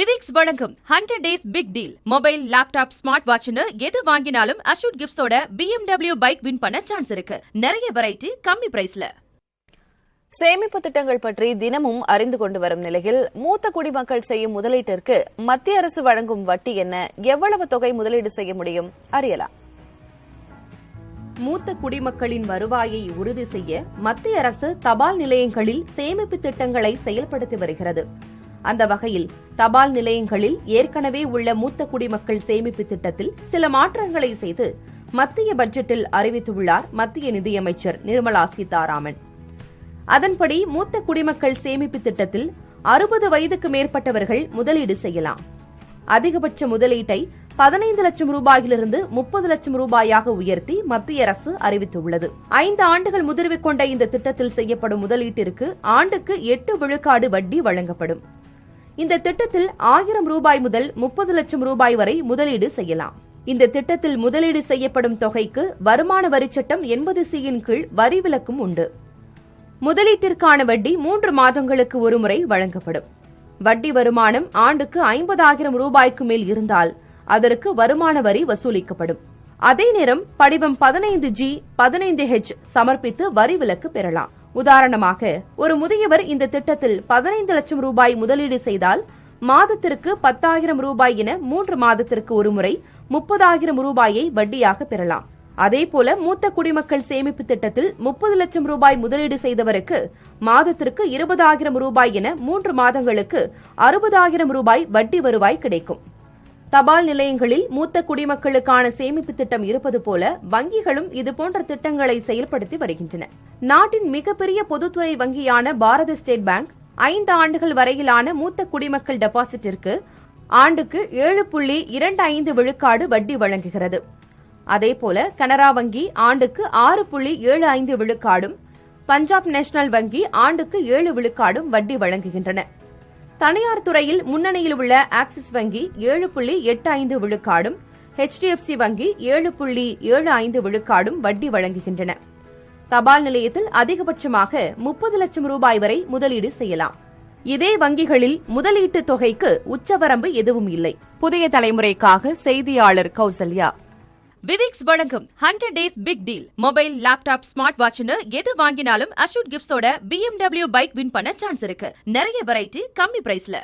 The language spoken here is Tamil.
விவிக்ஸ் வழங்கும் 100 days big deal. Mobile, laptop, smart வாட்ச்னு எது வாங்கினாலும் அஷூட் கிஃப்ட்ஸோட BMW பைக் வின் பண்ண சான்ஸ் இருக்கு. நிறைய வெரைட்டி, கம்மி பிரைஸ்ல. சேமிப்பு திட்டங்கள் பற்றி தினமும் அறிந்து கொண்டு வரும் நிலையில் மூத்த குடிமக்கள் செய்யும் முதலீட்டிற்கு மத்திய அரசு வழங்கும் வட்டி என்ன, எவ்வளவு தொகை முதலீடு செய்ய முடியும் அறியலாம். மூத்த குடிமக்களின் வருவாயை உறுதி செய்ய மத்திய அரசு தபால் நிலையங்களில் சேமிப்பு திட்டங்களை செயல்படுத்தி வருகிறது. அந்த வகையில் தபால் நிலையங்களில் ஏற்கனவே உள்ள மூத்த குடிமக்கள் சேமிப்பு திட்டத்தில் சில மாற்றங்களை செய்து மத்திய பட்ஜெட்டில் அறிவித்துள்ளார் மத்திய நிதியமைச்சர் நிர்மலா சீதாராமன். அதன்படி மூத்த குடிமக்கள் சேமிப்பு திட்டத்தில் 60 வயதுக்கு மேற்பட்டவர்கள் முதலீடு செய்யலாம். அதிகபட்ச முதலீட்டை 15 லட்சம் ரூபாயிலிருந்து 30 லட்சம் ரூபாயாக உயர்த்தி மத்திய அரசு அறிவித்துள்ளது. 5 ஆண்டுகள் முதிர்வு கொண்ட இந்த திட்டத்தில் செய்யப்படும் முதலீட்டிற்கு ஆண்டுக்கு 8 விழுக்காடு வட்டி வழங்கப்படும். இந்த திட்டத்தில் 1000 ரூபாய் முதல் 30 லட்சம் ரூபாய் வரை முதலீடு செய்யலாம். இந்த திட்டத்தில் முதலீடு செய்யப்படும் தொகைக்கு வருமான வரிச் சட்டம் 80C கீழ் வரி விலக்கும் உண்டு. முதலீட்டிற்கான வட்டி 3 மாதங்களுக்கு ஒருமுறை வழங்கப்படும். வட்டி வருமானம் ஆண்டுக்கு 50,000 ரூபாய்க்கு மேல் இருந்தால் அதற்கு வருமான வரி வசூலிக்கப்படும். அதே நேரம் படிவம் 15G, 15H சமர்ப்பித்து வரி விலக்கு பெறலாம். உதாரணமாக, ஒரு முதியவர் இந்த திட்டத்தில் 15 லட்சம் ரூபாய் முதலீடு செய்தால் மாதத்திற்கு 10,000 ரூபாய் என 3 மாதத்திற்கு ஒருமுறை 30,000 ரூபாயை வட்டியாக பெறலாம். அதேபோல மூத்த குடிமக்கள் சேமிப்பு திட்டத்தில் 30 லட்சம் ரூபாய் முதலீடு செய்தவருக்கு மாதத்திற்கு 20,000 ரூபாய் என 3 மாதங்களுக்கு 60,000 ரூபாய் வட்டி வருவாய் கிடைக்கும். தபால் நிலையங்களில் மூத்த குடிமக்களுக்கான சேமிப்பு திட்டம் இருப்பது போல வங்கிகளும் இதுபோன்ற திட்டங்களை செயல்படுத்தி வருகின்றன. நாட்டின் மிகப்பெரிய பொதுத்துறை வங்கியான பாரத ஸ்டேட் பேங்க் 5 ஆண்டுகள் வரையிலான மூத்த குடிமக்கள் டெபாசிட்டிற்கு ஆண்டுக்கு 7.25 விழுக்காடு வட்டி வழங்குகிறது. அதேபோல கனரா வங்கி ஆண்டுக்கு 6.75 விழுக்காடும், பஞ்சாப் நேஷனல் வங்கி ஆண்டுக்கு 7 விழுக்காடும் வட்டி வழங்குகின்றன. தனியார் துறையில் முன்னணியில் உள்ள ஆக்சிஸ் வங்கி 7.85 விழுக்காடும், HDFC வங்கி 7.75 விழுக்காடும் வட்டி வழங்குகின்றன. தபால் நிலையத்தில் அதிகபட்சமாக 30 லட்சம் ரூபாய் வரை முதலீடு செய்யலாம். இதே வங்கிகளில் முதலீட்டு தொகைக்கு உச்சவரம்பு எதுவும் இல்லை. புதிய தலைமுறைக்காக செய்தியாளர் கௌசல்யா. விவிக்ஸ் வழங்கும் 100 days big deal. Mobile, laptop, smart வாட்ச்னு எது வாங்கினாலும் அஷூட் கிஃப்ட்ஸோட BMW பைக் வின் பண்ண சான்ஸ் இருக்கு. நிறைய வெரைட்டி, கம்மி பிரைஸ்ல.